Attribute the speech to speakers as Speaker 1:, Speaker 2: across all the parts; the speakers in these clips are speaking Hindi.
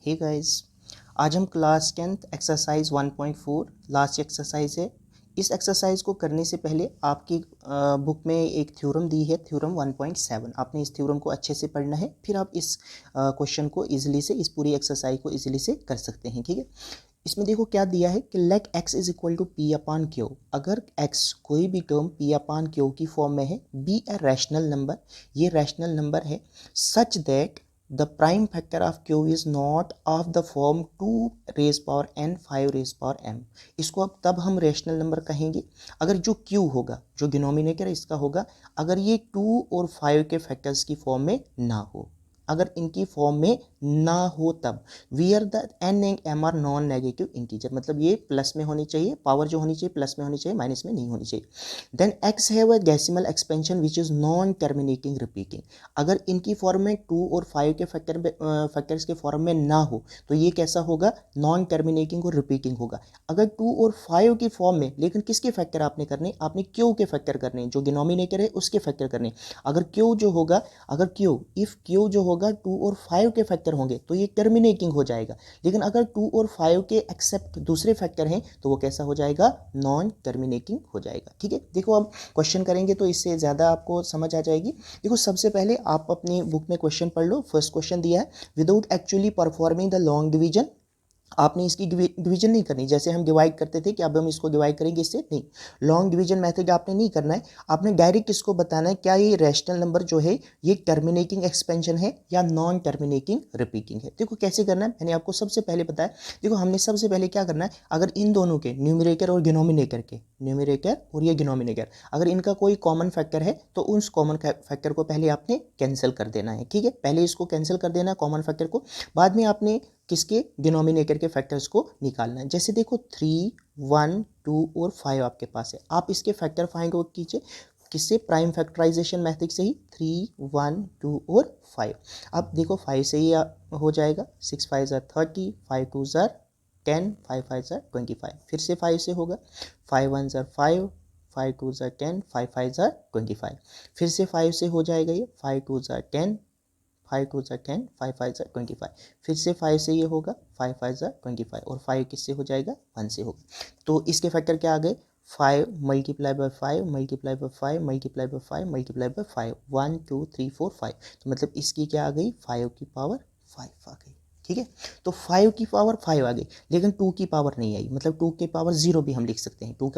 Speaker 1: हे गाइस, आज हम class 10th exercise 1.4 last exercise है। इस एक्सरसाइज को करने से पहले आपकी बुक में एक थ्योरम दी है, थ्योरम 1.7। आपने इस थ्योरम को अच्छे से पढ़ना है, फिर आप इस क्वेश्चन को इजीली से, इस पूरी एक्सरसाइज को इजीली से कर सकते हैं। ठीक है, इसमें देखो क्या दिया है कि let x is equal to p upon q. अगर x कोई भी टर्म p अपान क्यू की फॉर्म में है, बी ए रैशनल नंबर, ये रैशनल नंबर है, such that the prime factor of q is not of the form 2 raise power n 5 raise power m। इसको अब तब हम रैशनल नंबर कहेंगे अगर जो q होगा, जो डिनोमिनेटर इसका होगा, अगर ये 2 और 5 के फैक्टर्स की फॉर्म में ना हो। अगर इनकी फॉर्म में ना हो तब where the n and m are non negative integer, मतलब ये प्लस में होनी चाहिए, पावर जो होनी चाहिए प्लस में होनी चाहिए, माइनस में नहीं होनी चाहिए। Then x have a decimal expansion which is non terminating repeating. अगर इनकी फॉर्म में 2 और 5 के फैक्टर्स के फॉर्म में ना हो तो ये कैसा होगा, नॉन टर्मिनेटिंग और रिपीटिंग होगा। अगर 2 और 5 की फॉर्म में, लेकिन किसके फैक्टर आपने करने, आपने क्यू के फैक्टर करने, जो डिनोमिनेटर है उसके फैक्टर करने। अगर क्यू जो होगा, अगर क्यू इफ क्यू जो होगा 2 और 5 के फैक्टर होंगे तो ये टर्मिनेटिंग हो जाएगा। लेकिन अगर 2 और 5 के एक्सेप्ट दूसरे फैक्टर हैं तो वो कैसा हो जाएगा, नॉन टर्मिनेटिंग हो जाएगा। ठीक है, देखो अब क्वेश्चन करेंगे तो इससे ज़्यादा आपको समझ आ जाएगी। देखो सबसे पहले आप अपनी बुक में क्वेश्चन पढ़ लो। फर्स्ट क्वेश्चन दिया है, without actually performing the long division. आपने इसकी डिवीजन नहीं करनी, जैसे हम डिवाइड करते थे कि अब हम इसको डिवाइड करेंगे, इससे नहीं। लॉन्ग डिवीजन मेथड आपने नहीं करना है, आपने डायरेक्ट इसको बताना है क्या ये रैशनल नंबर जो है ये टर्मिनेटिंग एक्सपेंशन है या नॉन टर्मिनेटिंग रिपीटिंग है। देखो कैसे करना है, मैंने आपको सबसे पहले बताया। देखो हमने सबसे पहले क्या करना है, अगर इन दोनों के न्यूमरेटर और डिनोमिनेटर के, न्यूमरेटर और ये डिनोमिनेटर, अगर इनका कोई कॉमन फैक्टर है तो उस कॉमन फैक्टर को पहले आपने कैंसिल कर देना है। ठीक है, पहले इसको कैंसिल कर देना है कॉमन फैक्टर को, बाद में आपने किसके, डिनोमिनेटर के फैक्टर्स को निकालना है। जैसे देखो 3, 1, 2 और 5 आपके पास है, आप इसके फैक्टर फाइंड आउट कीजिए किससे, प्राइम फैक्टराइजेशन मेथड से ही। 3, 1, 2 और 5। अब देखो 5 से ही हो जाएगा, 6 5 ज़ार 30, 5 2 ज़ार 10, 5 5 ज़ार 25। फिर से 5 से होगा, 5 1 ज़ार 5, 5 2 ज़ार 10, 5 5 ज़ार 25। फिर से 5 से हो जाएगा ये, 5 2 ज़ार 10, 5 2 ज़ार 10, 5 5 ज़ार 25। फिर से 5 से ये होगा, 5 5 ज़ार 25, और 5 किससे हो जाएगा, 1 से होगा। तो इसके फैक्टर क्या आ गए, 5 multiply by 5 multiply by 5 multiply by 5 multiply by 5, 1 2 3 4 5। तो मतलब इसकी क्या आ गई, 5 की पावर 5 आ गई। ठीक है, तो 5 की पावर 5 आ गई, लेकिन 2 की पावर नहीं आई, मतलब 2 की पावर 0 भी हम लिख सकते हैं। 2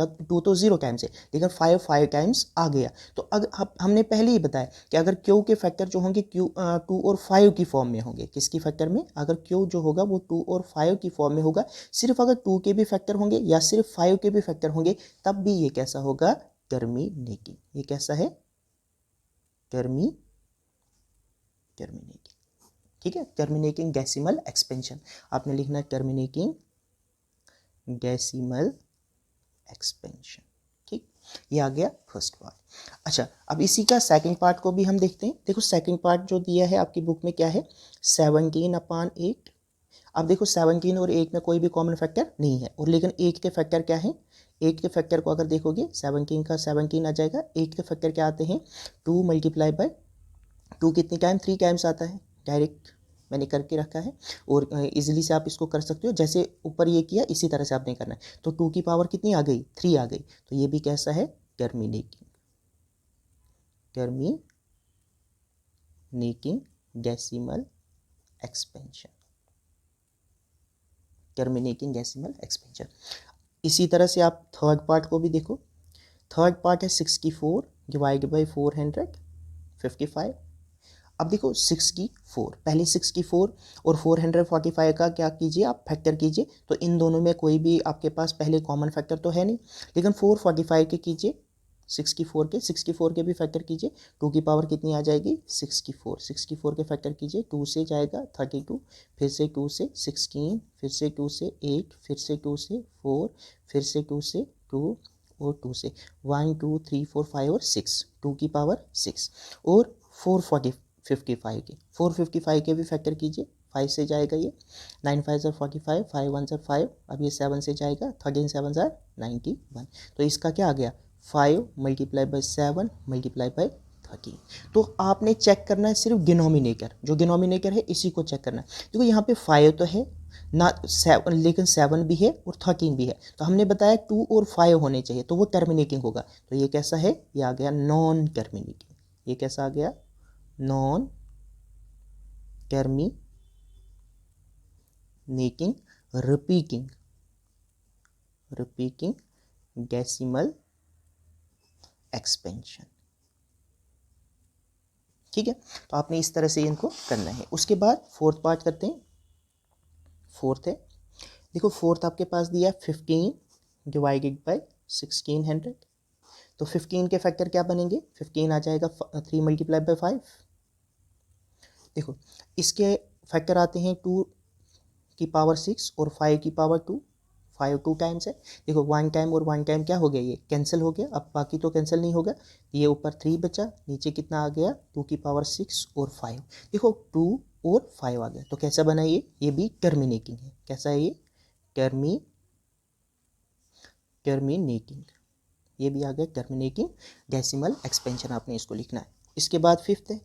Speaker 1: तो 0 टाइम्स है, लेकिन 5 टाइम्स आ गया। तो अगर हमने पहले ही बताया कि अगर क्यू के फैक्टर जो होंगे, क्यू 2 और 5 की फॉर्म में होंगे। किसकी फैक्टर में, अगर क्यू जो होगा वो 2 और 5 की फॉर्म में होगा। सिर्फ अगर 2 के भी फैक्टर होंगे या सिर्फ 5 के भी फैक्टर होंगे तब भी ये कैसा होगा, टर्मिनेटिंग। ये कैसा है, टर्मिनेटिंग। ठीक है, टर्मिनेटिंग डेसिमल एक्सपेंशन आपने लिखना है, टर्मिनेटिंग डेसिमल एक्सपेंशन। ठीक, ये आ गया फर्स्ट पार्ट। अच्छा, अब इसी का सेकंड पार्ट को भी हम देखते हैं। देखो सेकंड पार्ट जो दिया है आपकी बुक में क्या है, 17/8। अब देखो 17 और 8 में कोई भी कॉमन फैक्टर नहीं है, और लेकिन 8 के फैक्टर क्या है, 8 के फैक्टर को अगर देखोगे 17 का 17 आ जाएगा। 8 के फैक्टर क्या आते हैं, 2 मल्टीप्लाई बाय 2 कितनी टाइम, 3 टाइम्स आता है। डायरेक्ट मैंने करके रखा है, और इजीली से आप इसको कर सकते हो। जैसे ऊपर ये किया इसी तरह से आपने करना है। तो 2 की पावर कितनी आ गई, 3 आ गई। तो ये भी कैसा है, terminating decimal expansion, terminating decimal expansion. इसी तरह से आप थर्ड पार्ट को भी देखो। थर्ड पार्ट है 64 डिवाइड बाई 455। अब देखो 6 की 4, पहले 6 की 4 और 445 का क्या कीजिए, आप फैक्टर कीजिए। तो इन दोनों में कोई भी आपके पास पहले कॉमन फैक्टर तो है नहीं, लेकिन 445 के कीजिए, 6 की 4 के भी फैक्टर कीजिए। 2 की पावर कितनी आ जाएगी, 6 की 4 के फैक्टर कीजिए। 2 से जाएगा 32, फिर से 2 से 16, फिर से 2 से 8, फिर से 2 से 4, फिर से 2 से 2, और 2 से 1 2 3 4 5 और 6, 2 की पावर 6। और 455 के भी फैक्टर कीजिए। 5 से जाएगा ये, 9 5 ज़ार 45, 5 1 ज़ार 5। अब ये 7 से जाएगा, 13 7 ज़ार 91। तो इसका क्या आ गया, 5 मल्टीप्लाई बाई 7 मल्टीप्लाई बाई 13। तो आपने चेक करना है सिर्फ डिनोमिनेटर, जो डिनोमिनेटर है इसी को चेक करना है। देखो यहाँ पे 5 तो है ना, 7 लेकिन 7 भी है और 13 भी है। तो हमने बताया 2 और 5 होने चाहिए, तो वो टर्मिनेटिंग होगा। तो ये कैसा है, ये आ गया नॉन टर्मिनेटिंग। ये कैसा आ गया, non terminating repeating decimal expansion. ठीक है, तो आपने इस तरह से इनको करना है। उसके बाद फोर्थ पार्ट करते हैं। फोर्थ है, देखो फोर्थ आपके पास दिया है 15 डिवाइडेड बाई 1600। तो 15 के फैक्टर क्या बनेंगे, 15 आ जाएगा 3 मल्टीप्लाई बाई 5। देखो इसके फैक्टर आते हैं 2 की पावर 6 और 5 की पावर 2। 5 2 टाइम्स है। देखो 1 टाइम और 1 टाइम क्या हो गया, ये कैंसिल हो गया। अब बाकी तो कैंसिल नहीं होगा, ये ऊपर 3 बचा, नीचे कितना आ गया 2 की पावर 6 और 5। देखो 2 और 5 आ गया, तो कैसा बना ये भी टर्मिनेटिंग है। कैसा है ये, टर्मिनेटिंग। ये भी आ गया टर्मिनेटिंग डेसिमल एक्सपेंशन, आपने इसको लिखना है। इसके बाद फिफ्थ है,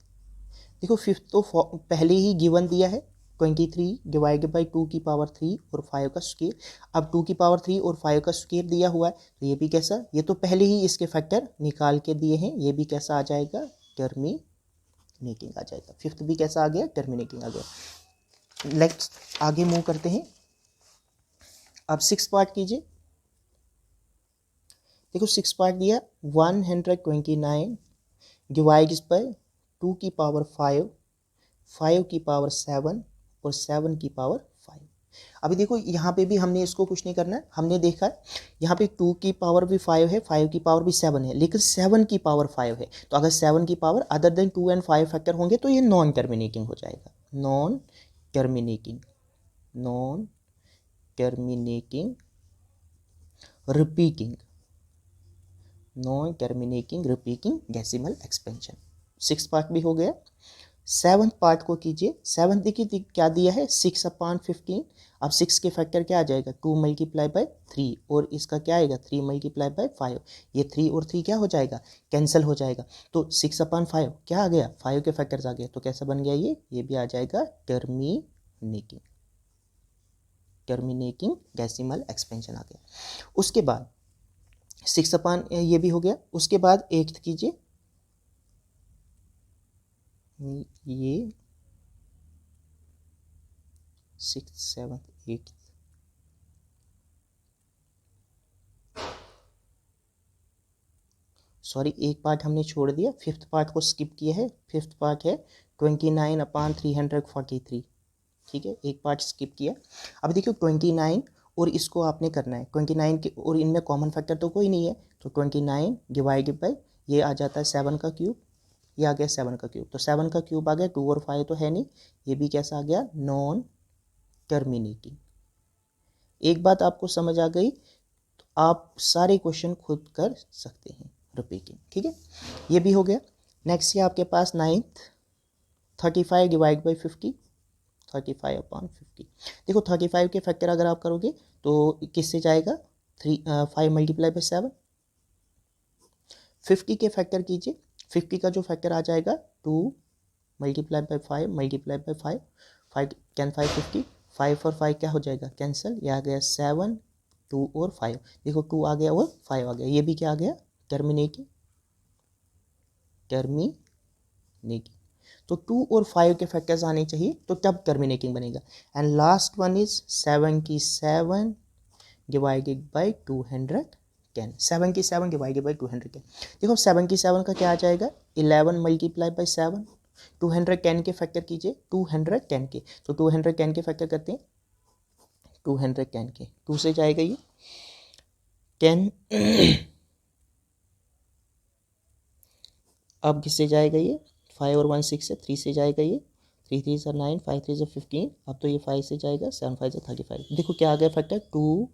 Speaker 1: देखो फिफ्थ तो पहले ही गिवन दिया है 23 डिवाइडेड बाई 2 की पावर 3 और 5 का स्क्वायर। अब 2 की पावर 3 और 5 का स्क्वायर दिया हुआ है, तो ये भी कैसा, ये तो पहले ही इसके फैक्टर निकाल के दिए हैं, ये भी कैसा आ जाएगा, टर्मिनेटिंग आ जाएगा। फिफ्थ भी कैसा आ गया, टर्मिनेटिंग आ गया। नेक्स्ट आगे मूव करते हैं। अब 6 पार्ट कीजिए। देखो 6 पार्ट दिया 129 डिवाइड्स बाय 2 की पावर 5, 5 की पावर 7 और 7 की पावर 5। अभी देखो यहाँ पे भी हमने इसको कुछ नहीं करना है, हमने देखा है यहाँ पे 2 की पावर भी 5 है, 5 की पावर भी 7 है, लेकिन 7 की पावर 5 है। तो अगर 7 की power other than 2 and 5 factor होंगे तो ये नॉन टर्मिनेटिंग हो जाएगा। Non terminating repeating non terminating repeating decimal expansion. 6 part भी हो गया। 7th पार्ट को कीजिए। 7th देखिए क्या दिया है, 6/15। अब 6 के फैक्टर क्या आ जाएगा, 2 मल्टीप्लाई बाय 3 और इसका क्या आएगा 3 मल्टीप्लाई बाय 5। ये 3 और 3 क्या हो जाएगा, कैंसिल हो जाएगा। तो 6/5 क्या आ गया, 5 के फैक्टर्स आ गए। तो कैसा बन गया ये भी आ जाएगा टर्मिनेटिंग डेसिमल एक्सपेंशन आ गया। उसके बाद 6 ये भी हो गया। उसके बाद 8th कीजिए। ये 6th 7th 8th सॉरी, एक पार्ट हमने छोड़ दिया, 5th पार्ट को स्किप किया है। 5th पार्ट है 29/343। ठीक है, एक पार्ट स्किप किया। अब देखिए 29 और इसको आपने करना है 29 के, और इनमें कॉमन फैक्टर तो कोई नहीं है, तो 29 डिवाइडेड बाई ये आ जाता है 7 का क्यूब, ये आ गया 7 का क्यूब। तो 7 का क्यूब आ गया, 2 और 5 तो है नहीं, ये भी कैसा आ गया, नॉन टर्मिनेटिंग। एक बात आपको समझ आ गई, तो आप सारे क्वेश्चन खुद कर सकते हैं रिपीटिंग। ठीक है, ये भी हो गया। नेक्स्ट है आपके पास 9th 35 डिवाइड बाई 50, 35/50। देखो 35 के फैक्टर अगर आप करोगे तो किससे जाएगा, 5 मल्टीप्लाई बाई 7। 50 के फैक्टर कीजिए। 50 का जो फैक्टर आ जाएगा 2 मल्टीप्लाई बाई 5 मल्टीप्लाई बाई 5, 5 10 5 50, 5 और 5 क्या हो जाएगा, कैंसिल। ये आ गया 7, 2 और 5। देखो 2 आ गया और 5 आ गया, ये भी क्या आ गया, टर्मिनेटिंग। तो 2 और 5 के फैक्टर्स आने चाहिए, तो तब टर्मिनेटिंग बनेगा। And last one is 77 divided by 210। 77 divided by 210। देखो 77 का क्या आ जाएगा, 11 मल्टीप्लाई बाई 7। 210 के फैक्टर कीजिए, 210 के, तो 210 के फैक्टर करते हैं, 210 के 2 से जाएगा ये 10 अब किससे जाएगा ये, 5 और 1 6 है, 3 से जाएगा ये, 3 3 से 9, 5 3 से 15। अब तो ये 5 से जाएगा, 7 5 से 35। देखो क्या आ गया फैक्टर, 2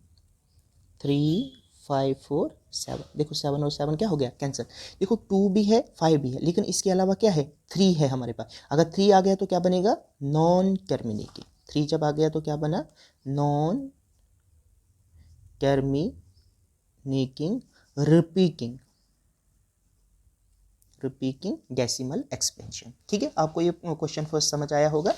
Speaker 1: 3 5 4 7। देखो 7 और 7 क्या हो गया, कैंसिल। देखो 2 भी है 5 भी है, लेकिन इसके अलावा क्या है, 3 है हमारे पास। अगर 3 आ गया तो क्या बनेगा, नॉन टर्मिनेटिंग। 3 जब आ गया तो क्या बना, non terminating repeating repeating decimal expansion। ठीक है, आपको ये क्वेश्चन फर्स्ट समझ आया होगा।